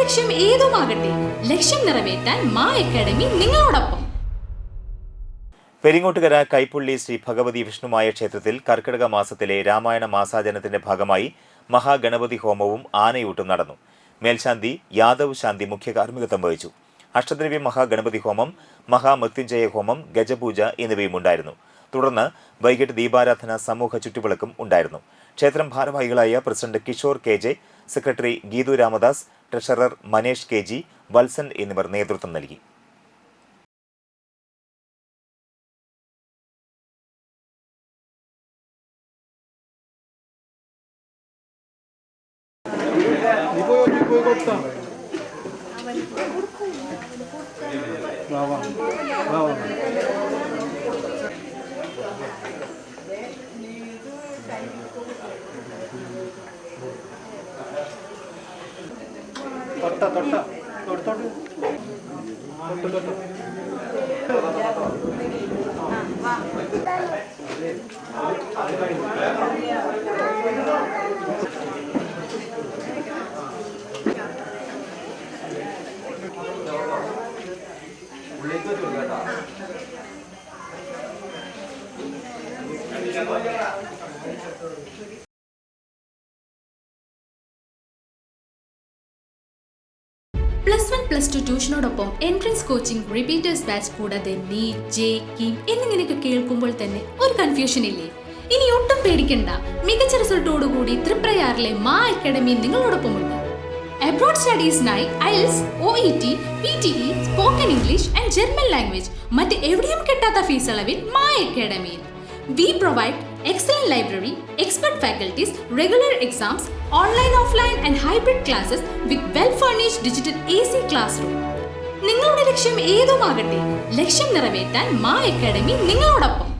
ലക്ഷ്യം ഏതുമാകട്ടെ, ലക്ഷ്യം നിറവേറ്റാൻ മാ അക്കാഡമി നിങ്ങളോടൊപ്പം. പെരിങ്ങോട്ടുകര കൈപ്പുള്ളി ശ്രീ ഭഗവതി വിഷ്ണുമായ ക്ഷേത്രത്തിൽ കർക്കിടക മാസത്തിലെ രാമായണ മാസാചരണത്തിന്റെ ഭാഗമായി മഹാഗണപതി ഹോമവും ആനയൂട്ടും നടന്നു. മേൽശാന്തി യാദവ് ശാന്തി മുഖ്യ കാർമ്മികത്വം വഹിച്ചു. അഷ്ടദ്രവ്യ മഹാഗണപതി ഹോമം, മഹാമൃത്യുഞ്ജയ ഹോമം, ഗജപൂജ എന്നിവയും ഉണ്ടായിരുന്നു. തുടർന്ന് വൈകിട്ട് ദീപാരാധന, സമൂഹ ചുറ്റുവിളക്കും ഉണ്ടായിരുന്നു. ക്ഷേത്രം ഭാരവാഹികളായ president Kishore K J, secretary Geethu Ramadas, treasurer Manesh K G, Valsan എന്നിവർ നേതൃത്വം നൽകി. +1, +2 ട്യൂഷനോടൊപ്പം എൻട്രൻസ് കോച്ചിങ്, റിപ്പീറ്റേഴ്സ് ബാച്ച് കൂടാതെ നീറ്റ്, ജെ, കീം എന്നിങ്ങനെയൊക്കെ കേൾക്കുമ്പോൾ തന്നെ ഒരു കൺഫ്യൂഷൻ ഇല്ലേ? ഇനി ഒട്ടും പേടിക്കണ്ട. മികച്ച റിസൾട്ടോടുകൂടി തൃപ്രയാറിലെ മാ അക്കാഡമി നിങ്ങളോടൊപ്പമുണ്ട്. അബ്രോഡ് സ്റ്റഡീസിനായി IELTS, OET, PTE, spoken English and German language മറ്റ് എവിടെയും കിട്ടാത്ത ഫീസ് അളവിൽ മാ അക്കാഡമിയിൽ. We provide excellent library, expert faculties, regular exams, online, offline and hybrid classes with well-furnished digital AC classroom. നിങ്ങളുടെ ലക്ഷ്യം ഏതുമാകട്ടെ, ലക്ഷ്യം നിറവേറ്റാൻ മാ അക്കാഡമി നിങ്ങളോടൊപ്പം.